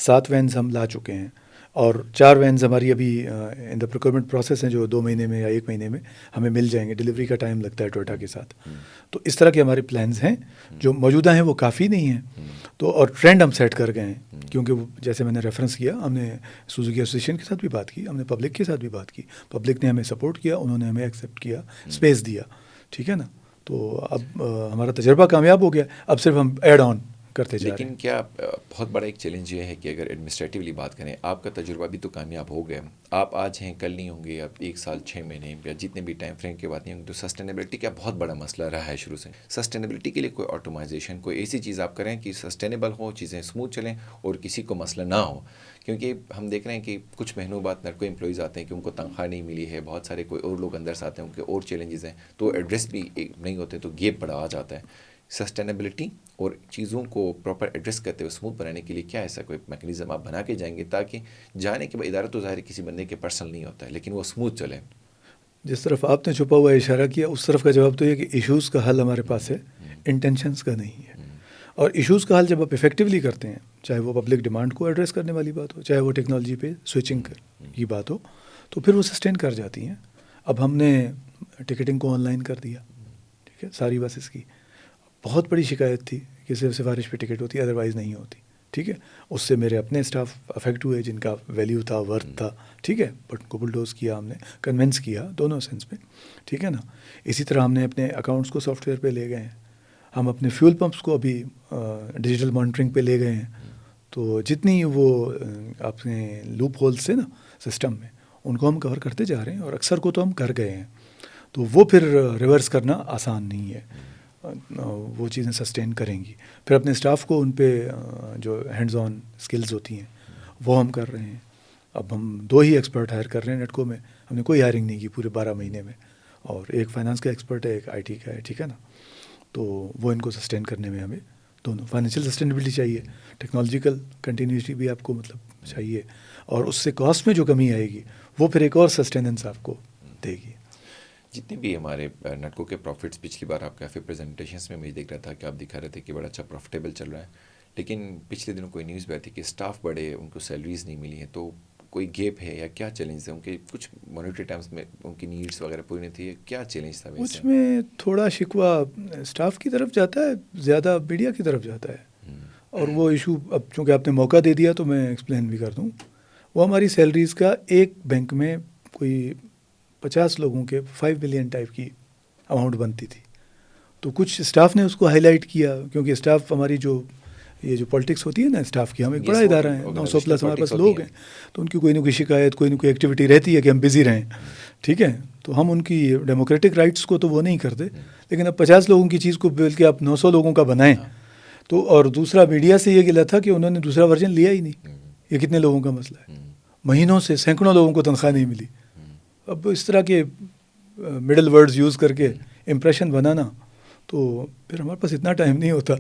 7 وینس ہم لا چکے ہیں، اور 4 وینز ہماری ابھی ان دا پروکیورمنٹ پروسیس ہیں، جو 2 مہینے میں یا 1 مہینے میں ہمیں مل جائیں گے. ڈلیوری کا ٹائم لگتا ہے ٹوئٹا کے ساتھ. تو اس طرح کے ہمارے پلانز ہیں جو موجودہ ہیں، وہ کافی نہیں ہیں. تو اور ٹرینڈ ہم سیٹ کر گئے ہیں، کیونکہ جیسے میں نے ریفرنس کیا، ہم نے سوزوکی ایسوسیشن کے ساتھ بھی بات کی، ہم نے پبلک کے ساتھ بھی بات کی، پبلک نے ہمیں سپورٹ کیا، انہوں نے ہمیں ایکسیپٹ کیا، اسپیس دیا. ٹھیک ہے نا. تو اب ہمارا تجربہ کامیاب ہو گیا، اب صرف ہم ایڈ آن کرتے جا رہے لیکن ہیں. کیا بہت بڑا ایک چیلنج یہ ہے کہ اگر ایڈمنسٹریٹولی بات کریں، آپ کا تجربہ بھی تو کامیاب ہو گیا، آپ آج ہیں کل نہیں ہوں گے، آپ 1 سال 6 مہینے یا جتنے بھی ٹائم فریم کے بات نہیں ہوں گے، تو سسٹینیبلٹی کا بہت بڑا مسئلہ رہا ہے شروع سے. سسٹینیبلٹی کے لیے کوئی آٹومائزیشن، کوئی ایسی چیز آپ کریں کہ سسٹینیبل ہو، چیزیں اسموتھ چلیں اور کسی کو مسئلہ نہ ہو. کیونکہ ہم دیکھ رہے ہیں کہ کچھ مہینوں بعد نرکو امپلائیز آتے ہیں کہ ان کو تنخواہ نہیں ملی ہے، بہت سارے کوئی اور لوگ اندر سے آتے ہیں، ان کے اور چیلنجز ہیں، تو ایڈریس بھی نہیں ہوتے، تو گیپ بڑا آ جاتا ہے. سسٹینیبلٹی اور چیزوں کو پراپر ایڈریس کرتے ہوئے اسموتھ بنانے کے لیے کیا ایسا کوئی میکینزم آپ بنا کے جائیں گے تاکہ جانے کے بعد ادارہ تو ظاہر کسی بندے کے پرسنل نہیں ہوتا ہے لیکن وہ اسموتھ چلے؟ جس طرف آپ نے چھپا ہوا اشارہ کیا، اس طرف کا جواب تو یہ کہ ایشوز کا حل ہمارے پاس ہے، انٹینشنز کا نہیں ہے. اور ایشوز کا حل جب آپ افیکٹولی کرتے ہیں، چاہے وہ پبلک ڈیمانڈ کو ایڈریس کرنے والی بات ہو، چاہے وہ ٹیکنالوجی پہ سوئچنگ کی بات ہو، تو پھر وہ سسٹین کر جاتی ہیں. اب ہم نے ٹکٹنگ کو آن لائن کر دیا، ٹھیک ہے، ساری بسز کی. بہت بڑی شکایت تھی کہ صرف سفارش پہ ٹکٹ ہوتی، ادروائز نہیں ہوتی، ٹھیک ہے. اس سے میرے اپنے اسٹاف افیکٹ ہوئے جن کا ویلیو تھا، ورتھ تھا، ٹھیک ہے، بٹ ان کو بلڈوز کیا ہم نے، کنونس کیا دونوں سینس میں، ٹھیک ہے نا. اسی طرح ہم نے اپنے اکاؤنٹس کو سافٹ ویئر پہ لے گئے ہیں. ہم اپنے فیول پمپس کو ابھی ڈیجیٹل مانیٹرنگ پہ لے گئے ہیں. تو جتنی وہ اپنے لوپ ہولس تھے نا سسٹم میں، ان کو ہم کور کرتے جا رہے ہیں، اور اکثر کو تو ہم کر گئے ہیں. تو وہ پھر ریورس کرنا آسان نہیں ہے، وہ چیزیں سسٹین کریں گی. پھر اپنے اسٹاف کو ان پہ جو ہینڈز آن اسکلز ہوتی ہیں وہ ہم کر رہے ہیں. اب ہم 2 ہی ایکسپرٹ ہائر کر رہے ہیں نیٹکو میں، ہم نے کوئی ہائرنگ نہیں کی پورے 12 مہینے میں، اور ایک فائنانس کا ایکسپرٹ ہے، ایک آئی ٹی کا ہے، ٹھیک ہے نا. تو وہ ان کو سسٹین کرنے میں ہمیں دونوں فائنینشیل سسٹینیبلٹی چاہیے، ٹیکنالوجیکل کنٹینیوٹی بھی آپ کو مطلب چاہیے، اور اس سے کاسٹ میں جو کمی آئے گی وہ پھر ایک اور سسٹیننس آپ کو دے گی. جتنے بھی ہمارے نیٹکو کے پروفٹس، پچھلی بار آپ کافی پریزنٹیشنس میں مجھے دیکھ رہا تھا کہ آپ دکھا رہے تھے کہ بڑا اچھا پروفیٹیبل چل رہا ہے، لیکن پچھلے دنوں کوئی نیوز بھی آئی تھی کہ اسٹاف بڑے، ان کو سیلریز نہیں ملی ہیں. تو کوئی گیپ ہے یا کیا چیلنج ہے؟ ان کے کچھ مانیٹری ٹائمس میں ان کی نیڈس وغیرہ پوری نہیں تھی، کیا چیلنج تھا؟ کچھ میں تھوڑا شکوہ اسٹاف کی طرف جاتا ہے، زیادہ میڈیا کی طرف جاتا ہے. اور وہ ایشو اب چونکہ آپ نے موقع دے دیا تو میں ایکسپلین بھی کر دوں. وہ ہماری سیلریز کا ایک بینک میں کوئی 50 لوگوں کے 5 ملین ٹائپ کی اماؤنٹ بنتی تھی. تو کچھ اسٹاف نے اس کو ہائی لائٹ کیا، کیونکہ اسٹاف ہماری جو یہ جو پالیٹکس ہوتی ہے نا اسٹاف کی، ہم ایک بڑا ادارہ ہیں، 900 پلس ہمارے پاس لوگ ہیں، تو ان کی کوئی نہ کوئی شکایت، کوئی نہ کوئی ایکٹیویٹی رہتی ہے کہ ہم بزی رہیں، ٹھیک ہے. تو ہم ان کی ڈیموکریٹک رائٹس کو تو وہ نہیں کرتے، لیکن اب 50 لوگوں کی چیز کو بلکہ آپ 900 لوگوں کا بنائیں. تو اور دوسرا میڈیا سے یہ گلا تھا کہ انہوں نے دوسرا ورژن لیا ہی نہیں. یہ کتنے لوگوں کا مسئلہ ہے، مہینوں سے سینکڑوں لوگوں کو تنخواہ نہیں ملی. اب اس طرح کے مڈل ورڈز یوز کر کے امپریشن بنانا، تو پھر ہمارے پاس اتنا ٹائم نہیں ہوتا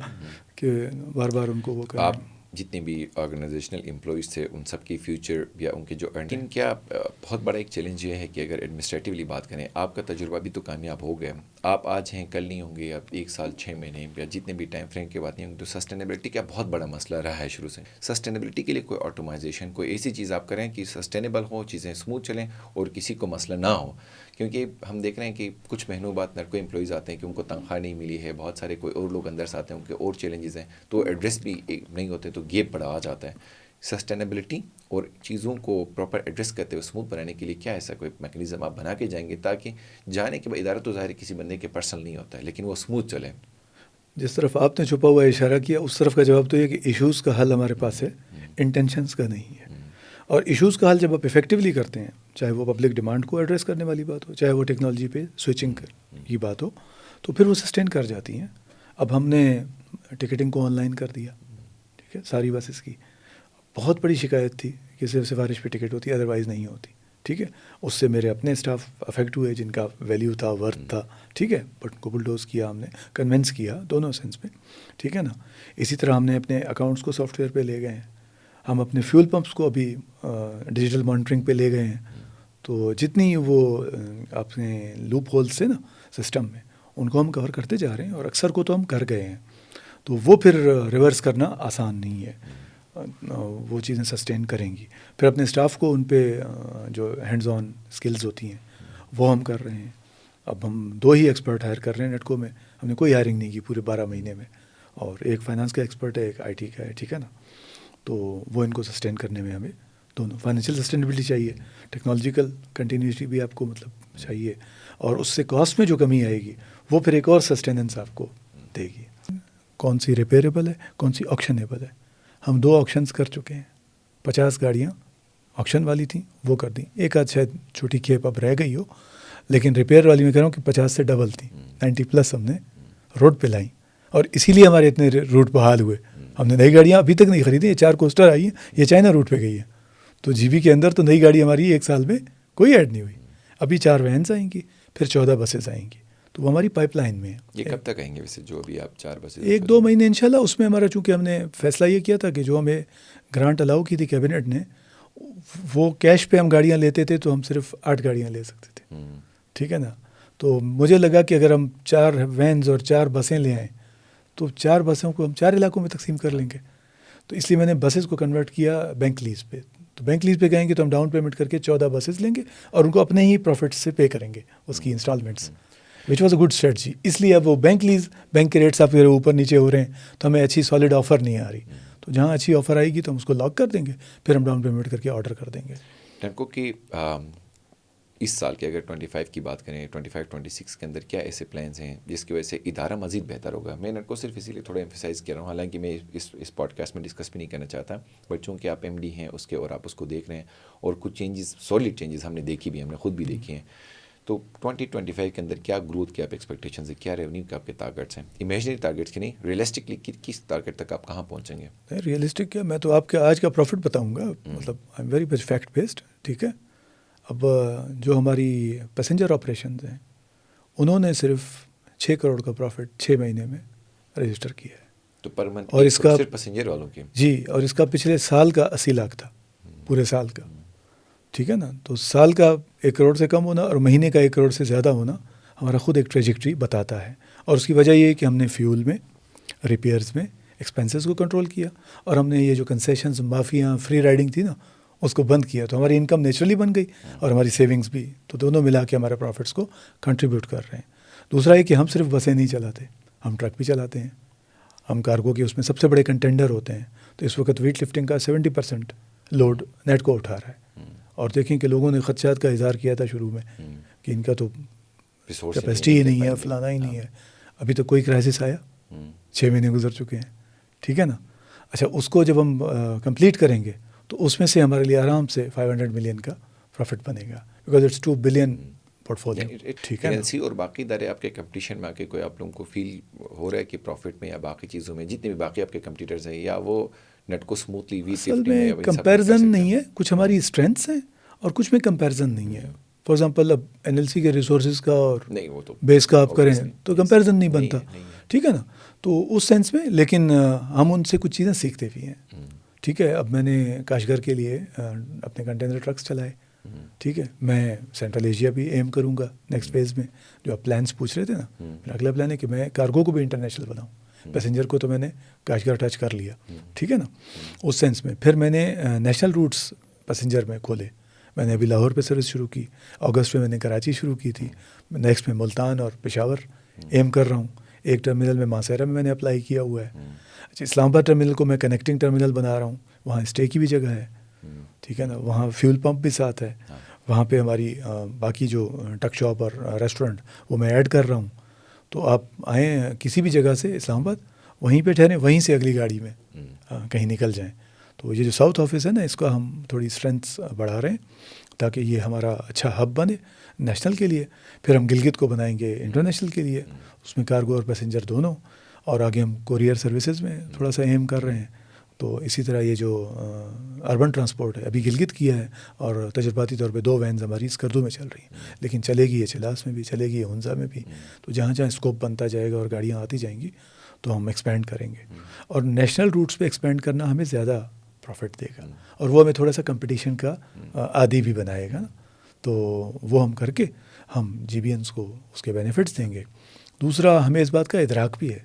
کہ بار بار ان کو وہ کریں. آپ جتنے بھی آرگنائزیشنل امپلائیز تھے ان سب کی فیوچر یا ان کے جو ارننگ، کیا بہت بڑا ایک چیلنج یہ ہے کہ اگر ایڈمنسٹریٹولی بات کریں، آپ کا تجربہ بھی تو کامیاب ہو گیا، آپ آج ہیں کل نہیں ہوں گے، آپ 1 سال 6 مہینے یا جتنے بھی ٹائم فریم کے بات نہیں ہوں گے، تو سسٹینیبلٹی کا بہت بڑا مسئلہ رہا ہے شروع سے. سسٹینیبلٹی کے لیے کوئی آٹومائزیشن، کوئی ایسی چیز آپ کریں کہ سسٹینیبل ہو، چیزیں اسموتھ چلیں اور کسی کو مسئلہ نہ ہو. کیونکہ ہم دیکھ رہے ہیں کہ کچھ مہینوں بعد نیٹکو امپلائیز آتے ہیں کہ ان کو تنخواہ نہیں ملی ہے، بہت سارے کوئی اور لوگ اندر سے آتے ہیں، ان کے اور چیلنجز ہیں، تو ایڈریس بھی نہیں ہوتے، تو گیپ بڑا آ جاتا ہے. سسٹینیبلٹی اور چیزوں کو پراپر ایڈریس کرتے ہوئے اسموتھ بنانے کے لیے کیا ایسا کوئی میکینزم آپ بنا کے جائیں گے تاکہ جانے کے بعد ادارہ تو ظاہر کسی بندے کے پرسنل نہیں ہوتا ہے لیکن وہ اسموتھ چلے؟ جس طرف آپ نے چھپا ہوا اشارہ کیا، اس طرف کا جواب تو یہ کہ ایشوز کا حل ہمارے پاس ہے، انٹینشنز کا نہیں ہے. اور ایشوز کا حل جب آپ افیکٹولی کرتے ہیں، چاہے وہ پبلک ڈیمانڈ کو ایڈریس کرنے والی بات ہو، چاہے وہ ٹیکنالوجی پہ سوئچنگ کی بات ہو، تو پھر وہ سسٹین کر جاتی ہیں. اب ہم نے ٹکٹنگ کو آن لائن کر دیا، ٹھیک ہے، ساری بسز کی. بہت بڑی شکایت تھی کہ صرف سفارش پہ ٹکٹ ہوتی، ادروائز نہیں ہوتی، ٹھیک ہے. اس سے میرے اپنے اسٹاف افیکٹ ہوئے جن کا ویلیو تھا، ورتھ تھا، ٹھیک ہے، بٹ ان کو بلڈوز کیا ہم نے، کنونس کیا دونوں سینس میں، ٹھیک ہے نا. اسی طرح ہم نے اپنے اکاؤنٹس کو سافٹ ویئر پہ لے گئے ہیں. ہم اپنے فیول پمپس کو ابھی ڈیجیٹل مانیٹرنگ پہ لے گئے ہیں. تو جتنی وہ اپنے لوپ ہولس تھے نا سسٹم میں، ان کو ہم کور کرتے جا رہے ہیں، اور اکثر کو تو ہم کر گئے ہیں. تو وہ پھر ریورس کرنا آسان نہیں ہے، وہ چیزیں سسٹین کریں گی. پھر اپنے اسٹاف کو ان پہ جو ہینڈز آن اسکلز ہوتی ہیں وہ ہم کر رہے ہیں. اب ہم 2 ہی ایکسپرٹ ہائر کر رہے ہیں نیٹکو میں، ہم نے کوئی ہائرنگ نہیں کی پورے 12 مہینے میں، اور ایک فائنانس کا ایکسپرٹ ہے، ایک آئی ٹی کا ہے، ٹھیک ہے نا. تو وہ ان کو سسٹین کرنے میں ہمیں دونوں فائنینشیل سسٹینیبلٹی چاہیے، ٹیکنالوجیکل کنٹینیوٹی بھی آپ کو مطلب چاہیے، اور اس سے کاسٹ میں جو کمی آئے گی وہ پھر ایک اور سسٹیننس آپ کو دے گی. کون سی ریپیریبل ہے, کون سی آکشنیبل ہے. ہم 2 آکشنز کر چکے ہیں. 50 گاڑیاں آکشن والی تھیں, وہ کر دیں. ایک آدھ شاید چھوٹی کھیپ اب رہ گئی ہو, لیکن ریپیئر والی میں کہہ رہا ہوں کہ 50 سے ڈبل تھیں. 90+ ہم نے روڈ پہ لائیں, اور اسی لیے ہمارے اتنے روٹ بحال ہوئے. ہم نے نئی گاڑیاں ابھی تک نہیں خریدی. یہ 4 کوسٹر آئی ہیں, یہ چائنا روٹ پہ گئی ہے. تو جی بی کے اندر تو نئی گاڑی ہماری 1 سال میں کوئی ایڈ نہیں ہوئی. ابھی 4 وینس آئیں گی, پھر 14 بسیں آئیں گی. تو وہ ہماری پائپ لائن میں ہے. یہ کب تک آئیں گے ویسے جو ابھی آپ 4 بسیں؟ 1-2 مہینے انشاءاللہ. اس میں ہمارا چونکہ ہم نے فیصلہ یہ کیا تھا کہ جو ہمیں گرانٹ الاؤ کی تھی کیبنٹ نے, وہ کیش پہ ہم گاڑیاں لیتے تھے تو ہم صرف 8 گاڑیاں لے سکتے تھے. ٹھیک ہے نا. تو مجھے لگا کہ اگر ہم 4 وینز اور 4 بسیں لے آئیں تو 4 بسوں کو ہم 4 علاقوں میں تقسیم کر لیں گے. تو اس لیے میں نے بسز کو کنورٹ کیا بینک لیز پہ. تو بینک لیز پہ کہیں گے تو ہم ڈاؤن پیمنٹ کر کے 14 بسز لیں گے اور ان کو اپنے ہی پروفٹ سے پے کریں گے اس کی installments, which was a good strategy. اس لیے اب وہ بینک لیز, بینک کے ریٹس آپ اوپر نیچے ہو رہے ہیں تو ہمیں اچھی سالڈ آفر نہیں آ رہی. تو جہاں اچھی آفر آئے گی تو ہم اس کو لاک کر دیں گے, پھر ہم ڈاؤن پیمنٹ کر کے آرڈر کر دیں گے. ٹینکو کی اس سال کے اگر 25 کی بات کریں, 25-26 کے اندر کیا ایسے پلانز ہیں جس کی وجہ سے ادارہ مزید بہتر ہوگا؟ میں نیٹ کو صرف اسی لیے تھوڑا ایمفیسائز کر رہا ہوں, حالانکہ میں اس پوڈ کاسٹ میں ڈسکس بھی نہیں کرنا چاہتا, بٹ چونکہ آپ ایم ڈی ہیں اس کے اور آپ اس کو دیکھ رہے ہیں, اور کچھ چینجز, سالڈ چینجز ہم نے دیکھی بھی, ہم نے خود بھی دیکھی ہیں. تو 2025 کے اندر کیا گروتھ کے آپ ایکسپیکٹیشنز ہیں, کیا ریونیو کے آپ کے ٹارگیٹس ہیں؟ امیجنری ٹارگیٹس کی نہیں, ریئلسٹکلی کس ٹارگیٹ تک آپ کہاں پہنچیں گے؟ ریئلسٹک کیا, میں تو آپ کے آج کا پروفٹ بتاؤں گا, مطلب I am very much fact based. ٹھیک ہے. اب جو ہماری پیسنجر آپریشنز ہیں انہوں نے صرف 6 کروڑ کا پروفٹ 6 مہینے میں رجسٹر کیا ہے. تو پر منتھ, اور اس کا صرف پیسنجر والوں کی؟ جی, اور اس کا پچھلے سال کا 80 لاکھ تھا, پورے سال کا. ٹھیک ہے نا. تو سال کا 1 کروڑ سے کم ہونا اور مہینے کا 1 کروڑ سے زیادہ ہونا ہمارا خود ایک ٹریجیکٹری بتاتا ہے. اور اس کی وجہ یہ ہے کہ ہم نے فیول میں, ریپیئرز میں ایکسپینسز کو کنٹرول کیا, اور ہم نے یہ جو کنسیشنز, معافیاں, فری رائڈنگ تھی نا, اس کو بند کیا. تو ہماری انکم نیچرلی بن گئی اور ہماری سیونگز بھی. تو دونوں ملا کے ہمارے پروفٹس کو کنٹریبیوٹ کر رہے ہیں. دوسرا یہ کہ ہم صرف بسیں نہیں چلاتے, ہم ٹرک بھی چلاتے ہیں. ہم کارگو کے اس میں سب سے بڑے کنٹینڈر ہوتے ہیں. تو اس وقت ویٹ لفٹنگ کا 70% لوڈ نیٹ کو اٹھا رہا ہے. اور دیکھیں کہ لوگوں نے خدشات کا اظہار کیا تھا شروع میں کہ ان کا تو کیپیسٹی ہی نہیں ہے, فلانا ہی نہیں ہے. ابھی تو کوئی کرائسس آیا, 6 مہینے گزر چکے ہیں. ٹھیک ہے نا. اچھا, اس کو جب ہم کمپلیٹ کریں گے تو اس میں سے ہمارے لیے آرام سے 500 ملین کا پروفٹ بنے گا, because it's 2 billion portfolio. ٹھیک ہے نا. اور باقی ادارے آپ کے کمپٹیشن میں آ کے کوئی آپ لوگوں کو فیل ہو رہا ہے کہ پروفٹ میں یا باقی چیزوں میں جتنے بھی باقی آپ کے کمپٹیٹرز ہیں, یا وہ نیٹ کو اسموتھلی اصل میں کمپیریزن نہیں ہے, کچھ ہماری اسٹرینتھس ہیں اور کچھ میں کمپیریزن نہیں ہے. فار ایگزامپل اب NLC کے ریسورسز کا اور بیس کا آپ کریں تو کمپیریزن نہیں بنتا. ٹھیک ہے نا. تو اس سینس میں, لیکن ہم ان سے کچھ چیزیں سیکھتے بھی ہیں. ٹھیک ہے. اب میں نے کاشغر کے لیے اپنے کنٹینر ٹرکس چلائے. ٹھیک ہے. میں سینٹرل ایشیا بھی ایم کروں گا نیکسٹ فیز میں. جو آپ پلانس پوچھ رہے تھے نا, میرا اگلا پلان ہے کہ میں کارگو کو بھی انٹرنیشنل بناؤں. پیسنجر کو تو میں نے کاشغر ٹچ کر لیا. ٹھیک ہے نا. اس سینس میں پھر میں نے نیشنل روٹس پیسنجر میں کھولے. میں نے ابھی لاہور پہ سروس شروع کی, اگست میں میں نے کراچی شروع کی تھی, نیکسٹ میں ملتان اور پشاور ایم کر رہا ہوں. ایک ٹرمینل میں ماسیرا میں نے اپلائی کیا ہوا ہے. اچھا, اسلام آباد ٹرمینل کو میں کنیکٹنگ ٹرمینل بنا رہا ہوں, وہاں اسٹے کی بھی جگہ ہے. ٹھیک ہے نا. وہاں فیول پمپ بھی ساتھ ہے. وہاں پہ ہماری باقی جو ٹک شاپ اور ریسٹورنٹ وہ میں ایڈ کر رہا ہوں. تو آپ آئیں کسی بھی جگہ سے اسلام آباد, وہیں پہ ٹھہریں, وہیں سے اگلی گاڑی میں کہیں نکل جائیں. تو یہ جو ساؤتھ آفس ہے نا, اس کا ہم تھوڑی اسٹرینتھس بڑھا رہے ہیں تاکہ یہ ہمارا اچھا ہب بنے نیشنل کے لیے. پھر ہم گلگت کو بنائیں گے انٹرنیشنل کے لیے, اس میں کارگو اور پیسنجر دونوں. اور آگے ہم کوریئر سروسز میں تھوڑا سا ایم کر رہے ہیں. تو اسی طرح یہ جو اربن ٹرانسپورٹ ہے, ابھی گلگت کیا ہے, اور تجرباتی طور پہ 2 وینز ہماری اسکردو میں چل رہی ہیں, لیکن چلے گی یہ چلاس میں بھی, چلے گی یہ ہنزا میں بھی. تو جہاں جہاں اسکوپ بنتا جائے گا اور گاڑیاں آتی جائیں گی تو ہم ایکسپینڈ کریں گے. اور نیشنل روٹس پہ ایکسپینڈ کرنا ہمیں زیادہ پروفٹ دے گا, اور وہ ہمیں تھوڑا سا کمپٹیشن کا عادی بھی بنائے گا نا. تو وہ ہم کر کے ہم GBNs کو اس کے بینیفٹس دیں گے. دوسرا, ہمیں اس بات کا ادراک بھی ہے.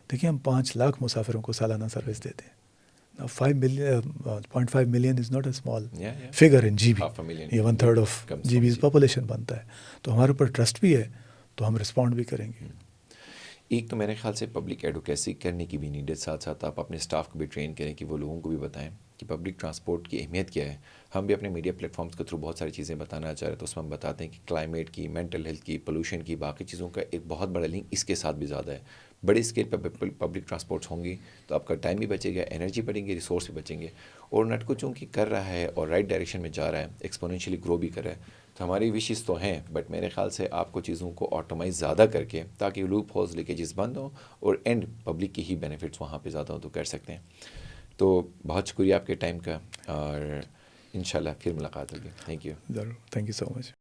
دیکھیں, ہم 5 لاکھ مسافروں کو سالانہ سروس دیتے ہیں. 0.5 million is not a small figure in GB. یہ 1/3 آف GB's پاپولیشن بنتا ہے. تو ہمارے اوپر ٹرسٹ بھی ہے, تو ہم رسپونڈ بھی کریں گے. ایک تو میرے خیال سے پبلک ایڈوکیسی کرنے کی بھی نیڈ ہے, ساتھ ساتھ آپ اپنے اسٹاف کو بھی ٹرین کریں کہ وہ لوگوں کو بھی بتائیں کہ پبلک ٹرانسپورٹ کی اہمیت کیا ہے. ہم بھی اپنے میڈیا پلیٹ فارمز کے تھرو بہت ساری چیزیں بتانا چاہ رہے ہیں، تو اس میں ہم بتاتے ہیں کہ کلائمیٹ کی، مینٹل ہیلتھ کی، پولوشن کی، باقی چیزوں کا ایک بہت بڑا لنک اس کے ساتھ بھی زیادہ ہے. بڑے اسکیل پہ پبلک ٹرانسپورٹس ہوں گی تو آپ کا ٹائم بھی بچے گا، انرجی بڑھیں گی، ریسورس بھی بچیں گے. اور نٹکو چونکہ کر رہا ہے اور رائٹ ڈائریکشن میں جا رہا ہے، ایکسپونینشلی گرو بھی کر رہا ہے، تو ہماری وشز تو ہیں، بٹ میرے خیال سے آپ کو چیزوں کو آٹومائز زیادہ کر کے، تاکہ لوپ ہولز لیکیجز بند ہوں اور اینڈ پبلک کی ہی بینیفٹس وہاں پہ زیادہ ہوں تو کر سکتے ہیں. تو بہت شکریہ آپ کے ٹائم کا، اور انشاءاللہ پھر ملاقات ہوگی. Thank you. ضرور. Thank you so much.